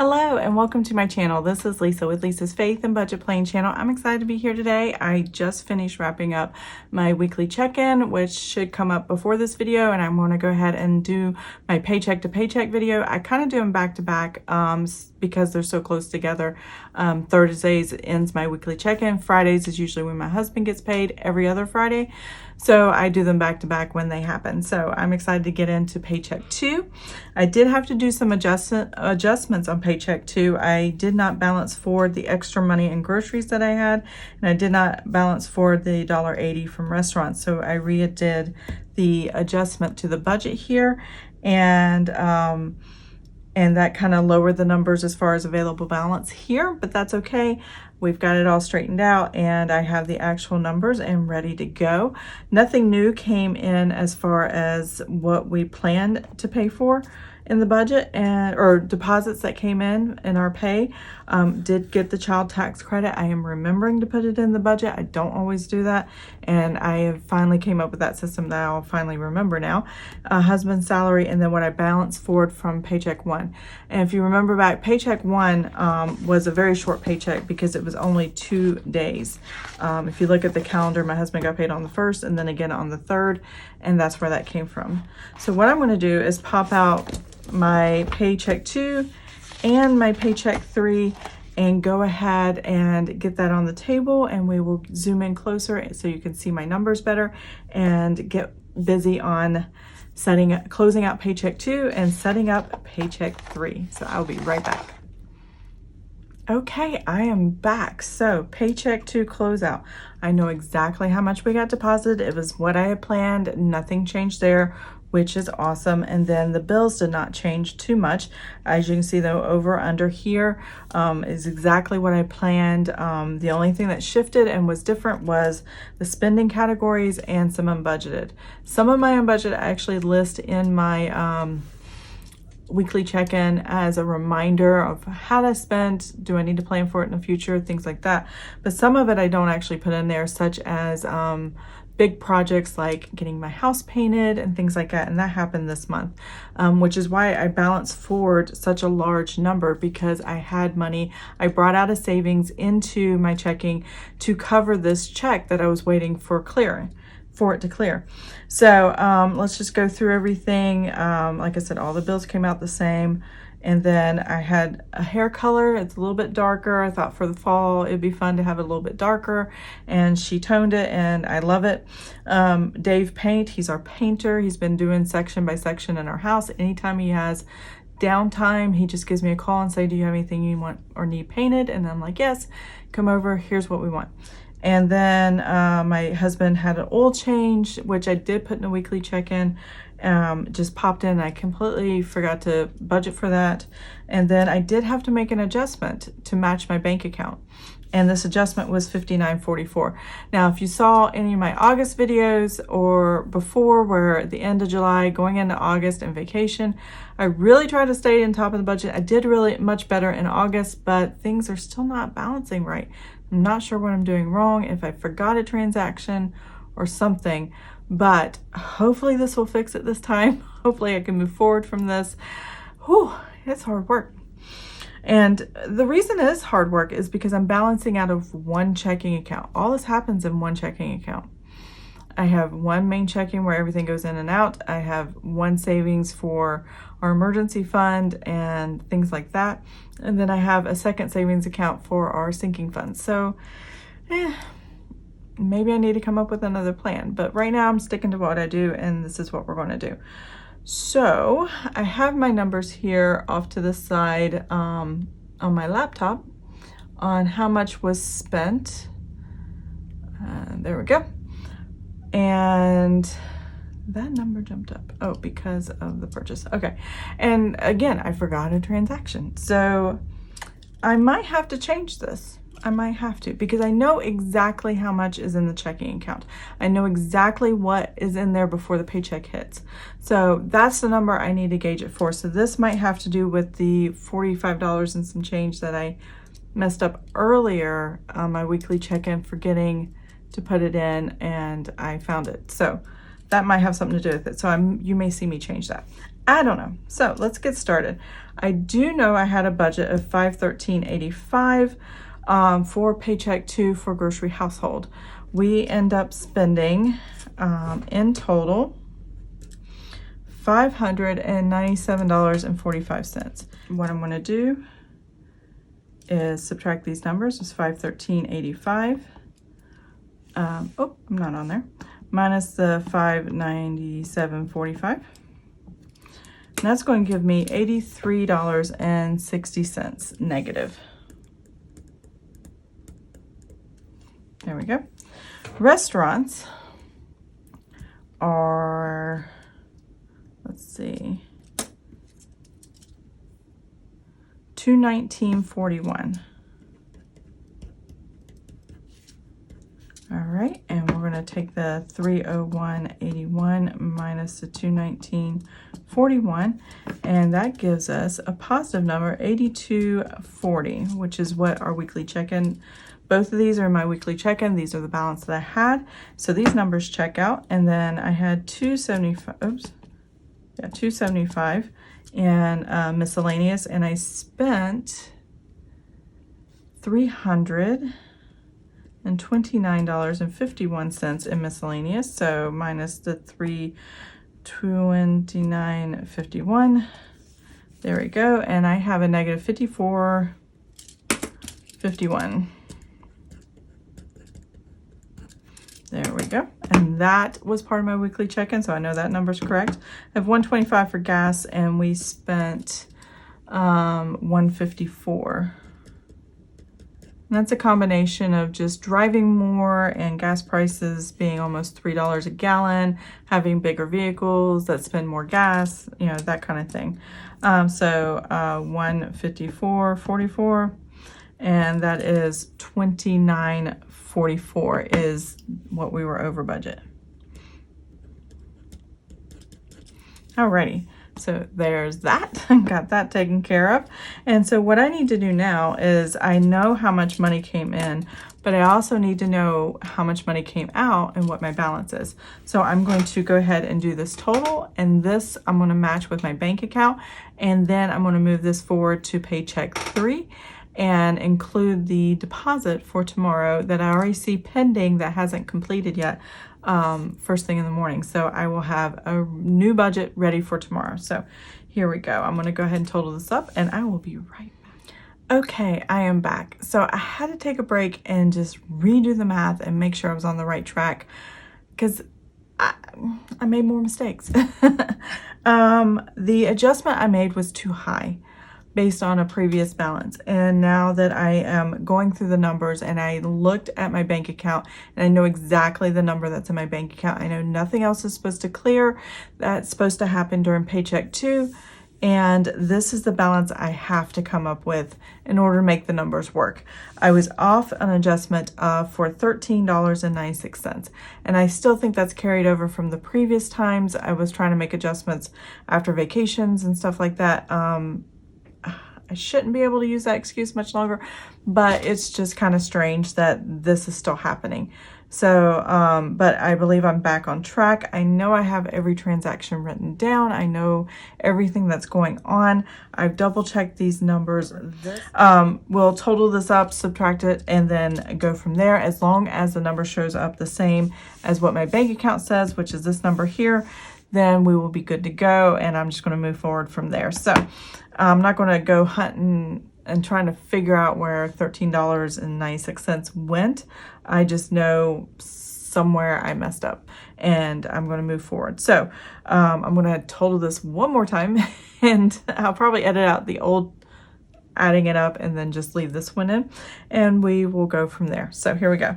Hello and welcome to my channel. This is Lisa with Lisa's Faith and Budget Planning channel. I'm excited to be here today. I just finished wrapping up my weekly check-in, which should come up before this video, and I'm going to go ahead and do my paycheck to paycheck video. I kind of do them back to back because they're so close together. Thursdays ends my weekly check-in. Fridays is usually when my husband gets paid, every other Friday. So I do them back to back when they happen. So I'm excited to get into Paycheck 2. I did have to do some adjustments on Paycheck 2. I did not balance for the extra money and groceries that I had, and I did not balance for the $1.80 from restaurants. So I redid the adjustment to the budget here, and that kind of lowered the numbers as far as available balance here, but that's okay. We've got it all straightened out and I have the actual numbers and ready to go. Nothing new came in as far as what we planned to pay for in the budget, or deposits that came in our pay. Did get the child tax credit. I am remembering to put it in the budget. I don't always do that, and I have finally came up with that system that I'll finally remember now. Husband's salary, and then what I balanced forward from Paycheck 1. And if you remember back, Paycheck 1 was a very short paycheck because it was only 2 days. If you look at the calendar, my husband got paid on the 1st and then again on the 3rd, and that's where that came from. So what I'm going to do is pop out my Paycheck 2 and my Paycheck 3 and go ahead and get that on the table, and we will zoom in closer so you can see my numbers better and get busy on closing out Paycheck 2 and setting up Paycheck 3. So I'll be right back. Okay, I am back. So Paycheck 2 closeout. I know exactly how much we got deposited. It was what I had planned. Nothing changed there, which is awesome. And then the bills did not change too much. As you can see though, over under here is exactly what I planned. The only thing that shifted and was different was the spending categories and some unbudgeted. Some of my unbudgeted I actually list in my weekly check-in as a reminder of how to spend. Do I need to plan for it in the future? Things like that. But some of it I don't actually put in there, such as big projects like getting my house painted and things like that, and that happened this month, which is why I balanced forward such a large number, because I had money. I brought out a savings into my checking to cover this check that I was waiting for it to clear. So let's just go through everything. Like I said, all the bills came out the same. And then I had a hair color. It's a little bit darker. I thought for the fall it'd be fun to have it a little bit darker, and she toned it and I love it. Dave Paint, he's our painter. He's been doing section by section in our house. Anytime he has downtime, he just gives me a call and say, do you have anything you want or need painted? And I'm like, yes, come over, here's what we want. And then my husband had an oil change, which I did put in a weekly check-in. Just popped in. I completely forgot to budget for that. And then I did have to make an adjustment to match my bank account. And this adjustment was $59.44. Now, if you saw any of my August videos or before, where at the end of July, going into August and vacation, I really tried to stay on top of the budget. I did really much better in August, but things are still not balancing right. I'm not sure what I'm doing wrong, if I forgot a transaction or something, but hopefully this will fix it this time. Hopefully I can move forward from this. Whew, it's hard work. And the reason it is hard work is because I'm balancing out of one checking account. All this happens in one checking account. I have one main checking where everything goes in and out. I have one savings for our emergency fund and things like that. And then I have a second savings account for our sinking fund. So maybe I need to come up with another plan. But right now I'm sticking to what I do, and this is what we're going to do. So I have my numbers here off to the side on my laptop on how much was spent. There we go. And that number jumped up. Oh, because of the purchase. Okay. And again, I forgot a transaction. So I might have to change this. I might have to, because I know exactly how much is in the checking account. I know exactly what is in there before the paycheck hits. So that's the number I need to gauge it for. So this might have to do with the $45 and some change that I messed up earlier on my weekly check-in, forgetting to put it in, and I found it. So that might have something to do with it. So you may see me change that. I don't know. So let's get started. I do know I had a budget of $513.85 for Paycheck 2 for grocery household. We end up spending in total $597.45. What I'm going to do is subtract these numbers. It's $513.85. Oh, I'm not on there. Minus the $597.45. That's going to give me $83.60 negative. There we go. Restaurants are, let's see, $219.41. All right, and we're going to take the $301.81 minus the $219.41, and that gives us a positive number, $82.40, which is what our weekly check-in. Both of these are my weekly check-in. These are the balance that I had. So these numbers check out, and then I had $275 and miscellaneous, and I spent $329.51 in miscellaneous, so minus the $329.51. There we go, and I have a negative $54.51. There we go, and that was part of my weekly check-in, so I know that number's correct. I have $125 for gas, and we spent $154. And that's a combination of just driving more and gas prices being almost $3 a gallon, having bigger vehicles that spend more gas, you know, that kind of thing. So 154.44, and that is $29.44 is what we were over budget. Alrighty. So there's that, got that taken care of. And so what I need to do now is I know how much money came in, but I also need to know how much money came out and what my balance is. So I'm going to go ahead and do this total, and this I'm going to match with my bank account, and then I'm going to move this forward to Paycheck 3 and include the deposit for tomorrow that I already see pending that hasn't completed yet. First thing in the morning. So I will have a new budget ready for tomorrow. So here we go. I'm going to go ahead and total this up, and I will be right back. Okay, I am back. So I had to take a break and just redo the math and make sure I was on the right track, because I made more mistakes. The adjustment I made was too high based on a previous balance. And now that I am going through the numbers and I looked at my bank account and I know exactly the number that's in my bank account, I know nothing else is supposed to clear. That's supposed to happen during Paycheck 2. And this is the balance I have to come up with in order to make the numbers work. I was off an adjustment for $13.96. And I still think that's carried over from the previous times I was trying to make adjustments after vacations and stuff like that. I shouldn't be able to use that excuse much longer, but it's just kind of strange that this is still happening. So, but I believe I'm back on track. I know I have every transaction written down. I know everything that's going on. I've double checked these numbers. We'll total this up, subtract it, and then go from there. As long as the number shows up the same as what my bank account says, which is this number here, then we will be good to go, and I'm just going to move forward from there. So I'm not going to go hunting and trying to figure out where $13.96 went. I just know somewhere I messed up, and I'm going to move forward. So I'm going to total this one more time, and I'll probably edit out the old adding it up and then just leave this one in, and we will go from there. So here we go.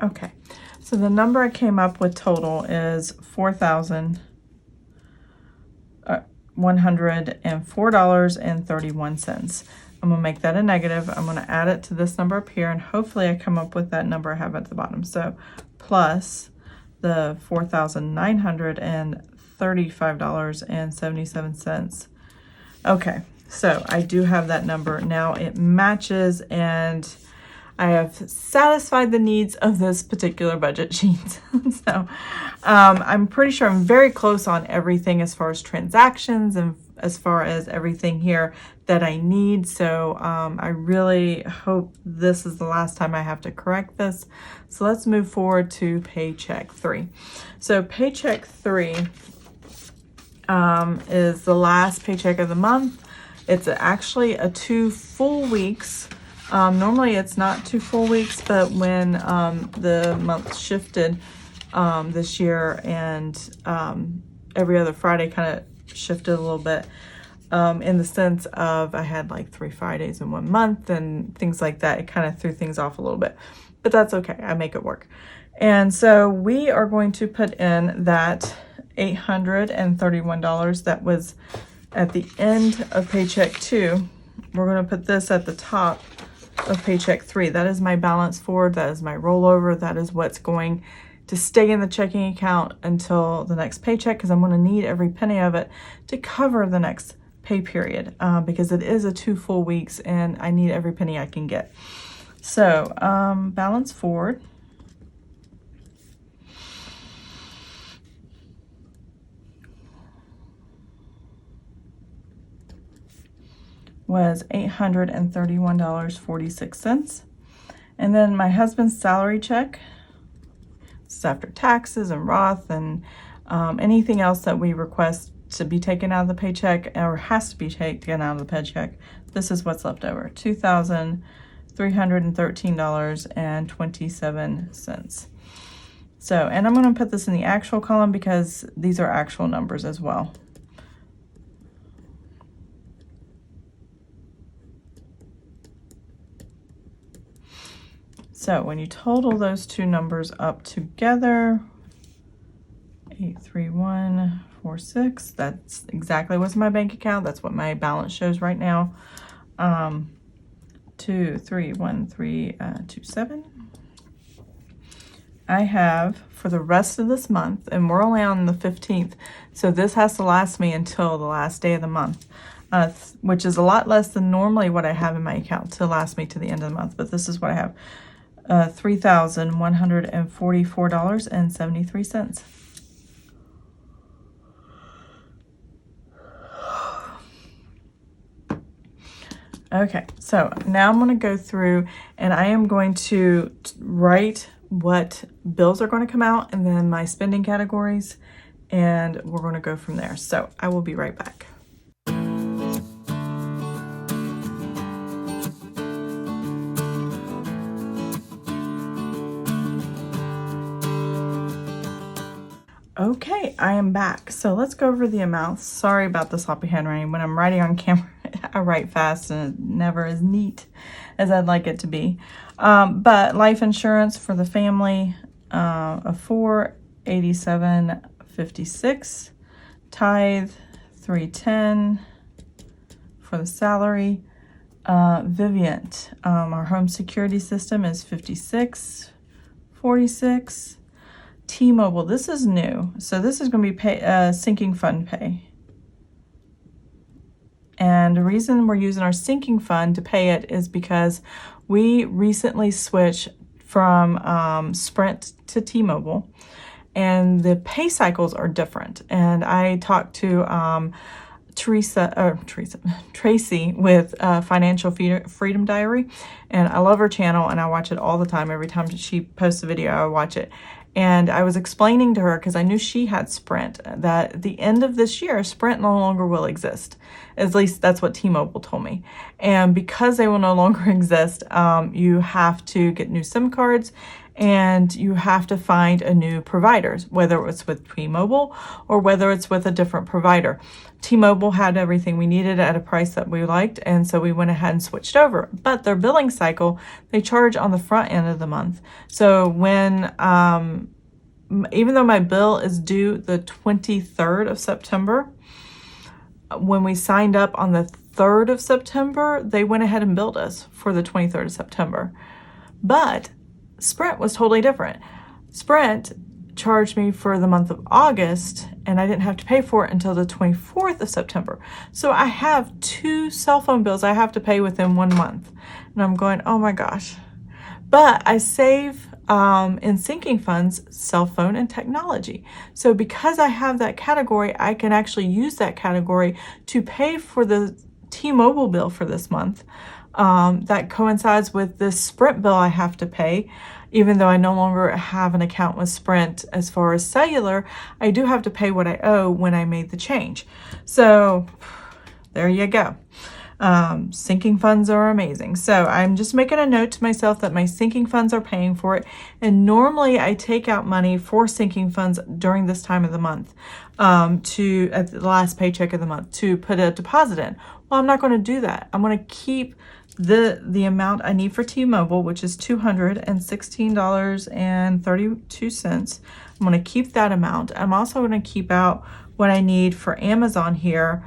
Okay, so the number I came up with total is $4,104.31. I'm going to make that a negative. I'm going to add it to this number up here, and hopefully I come up with that number I have at the bottom. So plus the $4,935.77. Okay, so I do have that number. Now it matches, and I have satisfied the needs of this particular budget sheet. So I'm pretty sure I'm very close on everything as far as transactions and as far as everything here that I need. So I really hope this is the last time I have to correct this. So let's move forward to Paycheck 3. So Paycheck 3 is the last paycheck of the month. It's actually a 2 full weeks. Normally it's not 2 full weeks, but when the month shifted this year and every other Friday kind of shifted a little bit in the sense of I had like 3 Fridays in one month and things like that. It kind of threw things off a little bit, but that's okay. I make it work. And so we are going to put in that $831 that was at the end of Paycheck 2. We're going to put this at the top of Paycheck 3. That is my balance forward. That is my rollover. That is what's going to stay in the checking account until the next paycheck, because I'm going to need every penny of it to cover the next pay period, because it is a 2 full weeks and I need every penny I can get. So balance forward was $831.46. And then my husband's salary check, this is after taxes and Roth and anything else that we request to be taken out of the paycheck or has to be taken out of the paycheck. This is what's left over, $2,313.27. So, and I'm going to put this in the actual column because these are actual numbers as well. So when you total those two numbers up together, 83146, that's exactly what's in my bank account. That's what my balance shows right now. 231327. I have for the rest of this month, and we're only on the 15th, so this has to last me until the last day of the month, which is a lot less than normally what I have in my account to last me to the end of the month, but this is what I have. $3,144.73. Okay, so now I'm going to go through and I am going to write what bills are going to come out and then my spending categories, and we're going to go from there. So I will be right back. Okay, I am back. So let's go over the amounts. Sorry about the sloppy handwriting. When I'm writing on camera, I write fast and it's never as neat as I'd like it to be. But life insurance for the family of $487.56. Tithe $310 for the salary. Vivint, our home security system is $56.46. T-Mobile, this is new, so this is going to be sinking fund pay. And the reason we're using our sinking fund to pay it is because we recently switched from Sprint to T-Mobile, and the pay cycles are different. And I talked to Tracy with Financial Freedom Diary, and I love her channel and I watch it all the time. Every time she posts a video, I watch it. And I was explaining to her, because I knew she had Sprint, that at the end of this year, Sprint no longer will exist. At least that's what T-Mobile told me. And because they will no longer exist, you have to get new SIM cards and you have to find a new provider, whether it's with T-Mobile or whether it's with a different provider. T-Mobile had everything we needed at a price that we liked, and so we went ahead and switched over. But their billing cycle, they charge on the front end of the month. So when, even though my bill is due the 23rd of September, when we signed up on the 3rd of September, they went ahead and billed us for the 23rd of September. But Sprint was totally different. Sprint charged me for the month of August, and I didn't have to pay for it until the 24th of September. So I have 2 cell phone bills I have to pay within 1 month. And I'm going, oh my gosh. but I save in sinking funds, cell phone and technology. So because I have that category, I can actually use that category to pay for the T-Mobile bill for this month. That coincides with this Sprint bill I have to pay. Even though I no longer have an account with Sprint as far as cellular, I do have to pay what I owe when I made the change. So there you go. Sinking funds are amazing. So I'm just making a note to myself that my sinking funds are paying for it. And normally I take out money for sinking funds during this time of the month, at the last paycheck of the month, to put a deposit in. Well, I'm not going to do that. I'm going to keep the amount I need for T-Mobile, which is $216.32. I'm going to keep that amount. I'm also going to keep out what I need for Amazon here,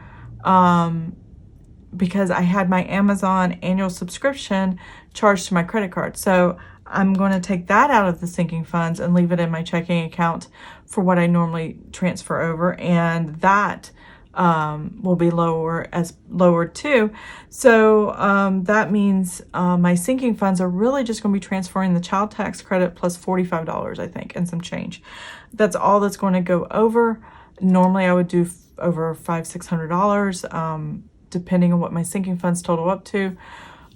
because I had my Amazon annual subscription charged to my credit card. So I'm going to take that out of the sinking funds and leave it in my checking account for what I normally transfer over, and that will be lowered too. So that means my sinking funds are really just going to be transferring the child tax credit plus $45, I think, and some change. That's all that's going to go over. Normally I would do over $500-600, depending on what my sinking funds total up to.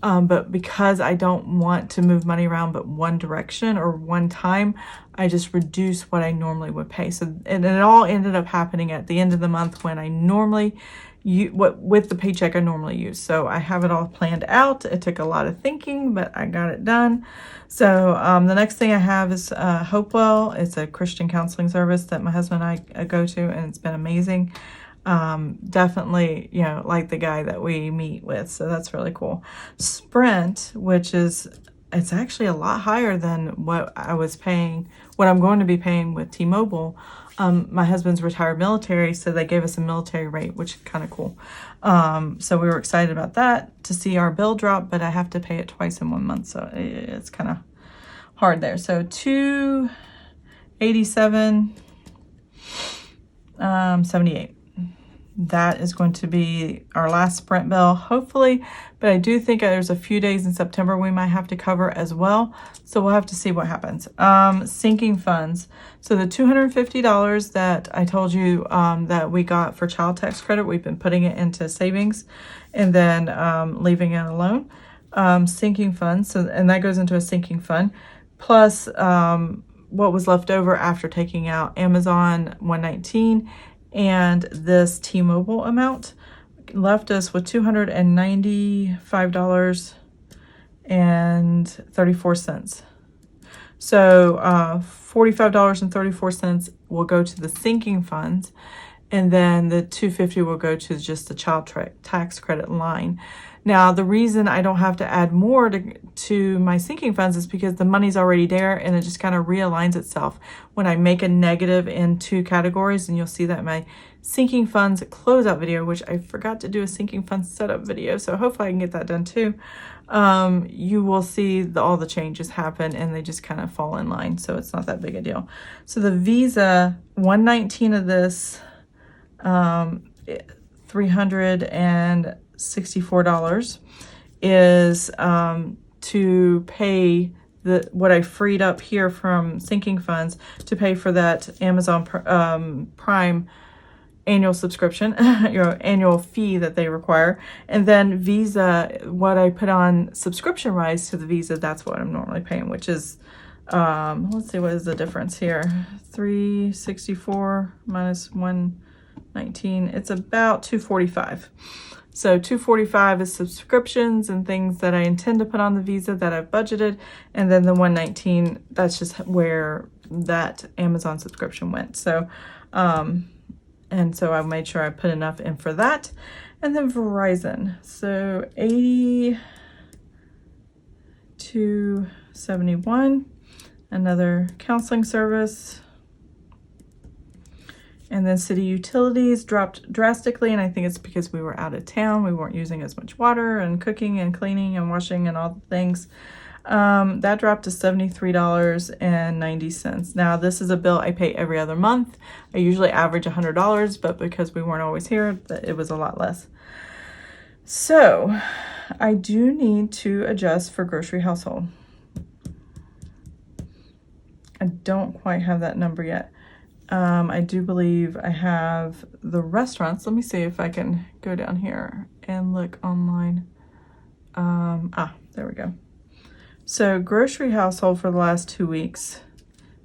But because I don't want to move money around but one direction or one time, I just reduce what I normally would pay. So, and it all ended up happening at the end of the month when I normally with the paycheck I normally use. So I have it all planned out. It took a lot of thinking, but I got it done. So the next thing I have is Hopewell. It's a Christian counseling service that my husband and I go to, and it's been amazing. Definitely, you know, like the guy that we meet with, so that's really cool. Sprint, which is, it's actually a lot higher than what I was paying, what I'm going to be paying with T-Mobile. My husband's retired military, so they gave us a military rate, which is kind of cool. So we were excited about that, to see our bill drop, but I have to pay it twice in 1 month, so it's kind of hard there. So $287.78. That is going to be our last Sprint bill, hopefully, but I do think there's a few days in September we might have to cover as well, so we'll have to see what happens. Sinking funds. So the $250 that I told you that we got for child tax credit, we've been putting it into savings and then leaving it alone. Sinking funds, so, and that goes into a sinking fund, plus what was left over after taking out Amazon $119 and this T-Mobile amount left us with $295.34. So $45.34 will go to the sinking funds, and then the $250 will go to just the child tax credit line. Now, the reason I don't have to add more to my sinking funds is because the money's already there, and it just kind of realigns itself. When I make a negative in two categories, and you'll see that in my sinking funds closeout video, which I forgot to do a sinking funds setup video, so hopefully I can get that done too. You will see all the changes happen, and they just kind of fall in line, so it's not that big a deal. So the Visa, $119 of this, $364 is to pay what I freed up here from sinking funds to pay for that Amazon Prime annual subscription, your annual fee that they require. And then Visa, what I put on subscription wise to the Visa, that's what I'm normally paying, which is let's see, what is the difference here? 364 minus 119, it's about 245. So 245 is subscriptions and things that I intend to put on the Visa that I've budgeted, and then the 119, that's just where that Amazon subscription went. So and so I made sure I put enough in for that. And then Verizon, so $82.71, another counseling service. And then city utilities dropped drastically, and I think it's because we were out of town. We weren't using as much water and cooking and cleaning and washing and all the things. That dropped to $73.90. Now, this is a bill I pay every other month. I usually average $100, but because we weren't always here, it was a lot less. So I do need to adjust for grocery household. I don't quite have that number yet. I do believe I have the restaurants. Let me see if I can go down here and look online. There we go. So grocery household for the last 2 weeks,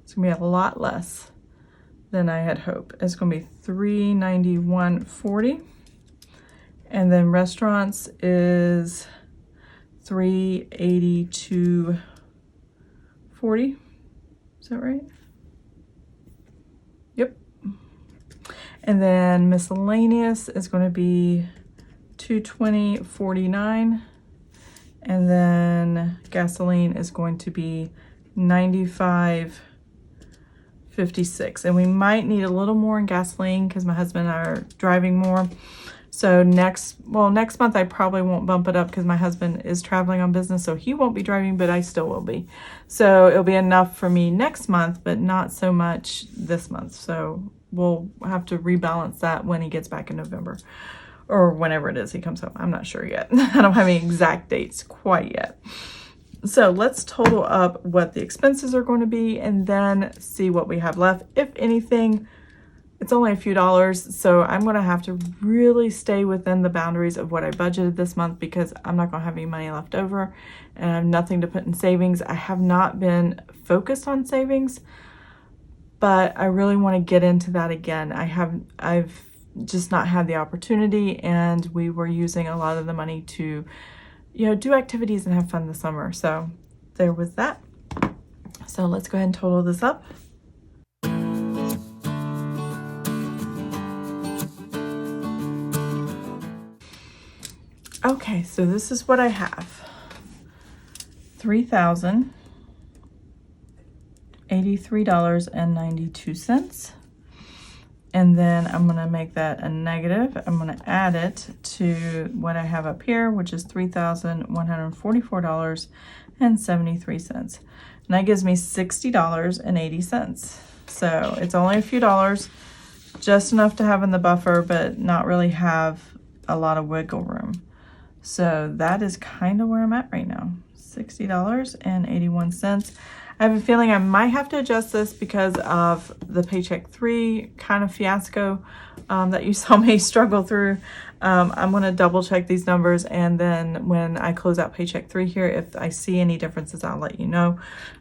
it's gonna be a lot less than I had hoped. It's gonna be $391.40. And then restaurants is $382.40. Is that right? Yep. And then miscellaneous is going to be $220.49. And then gasoline is going to be $95.56. And we might need a little more in gasoline because my husband and I are driving more. So next month I probably won't bump it up because my husband is traveling on business, so he won't be driving, but I still will be. So it'll be enough for me next month, but not so much this month. So we'll have to rebalance that when he gets back in November or whenever it is he comes home. I'm not sure yet. I don't have any exact dates quite yet. So let's total up what the expenses are going to be and then see what we have left. If anything, it's only a few dollars, so I'm going to have to really stay within the boundaries of what I budgeted this month because I'm not going to have any money left over and I have nothing to put in savings. I have not been focused on savings, but I really want to get into that again. I've just not had the opportunity, and we were using a lot of the money to, do activities and have fun this summer. So there was that. So let's go ahead and total this up. Okay, so this is what I have. $3,083.92. And then I'm going to make that a negative. I'm going to add it to what I have up here, which is $3,144.73. And that gives me $60.80. So it's only a few dollars, just enough to have in the buffer, but not really have a lot of wiggle room. So that is kind of where I'm at right now, $60.81. I have a feeling I might have to adjust this because of the Paycheck 3 kind of fiasco that you saw me struggle through. I'm going to double check these numbers, and then when I close out Paycheck 3 here, if I see any differences, I'll let you know.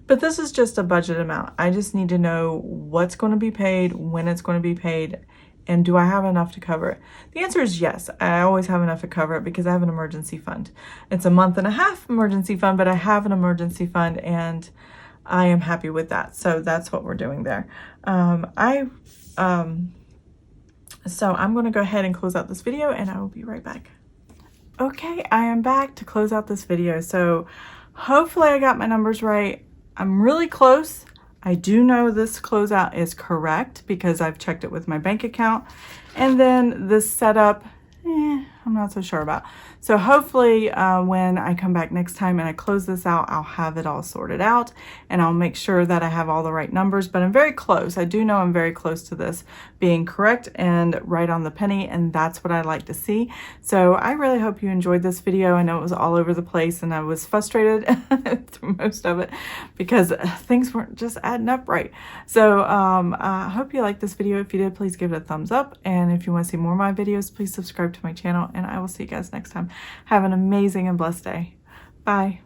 But this is just a budget amount. I just need to know what's going to be paid, when it's going to be paid, and do I have enough to cover it? The answer is yes. I always have enough to cover it because I have an emergency fund. It's a month and a half emergency fund, but I have an emergency fund and I am happy with that. So that's what we're doing there. So I'm going to go ahead and close out this video and I will be right back. Okay, I am back to close out this video. So hopefully I got my numbers right. I'm really close. I do know this closeout is correct because I've checked it with my bank account. And then this setup, I'm not so sure about. So hopefully when I come back next time and I close this out, I'll have it all sorted out and I'll make sure that I have all the right numbers, but I'm very close. I do know I'm very close to this being correct and right on the penny, and that's what I like to see. So I really hope you enjoyed this video. I know it was all over the place and I was frustrated through most of it because things weren't just adding up right. So I hope you liked this video. If you did, please give it a thumbs up. And if you want to see more of my videos, please subscribe to my channel, and I will see you guys next time. Have an amazing and blessed day. Bye.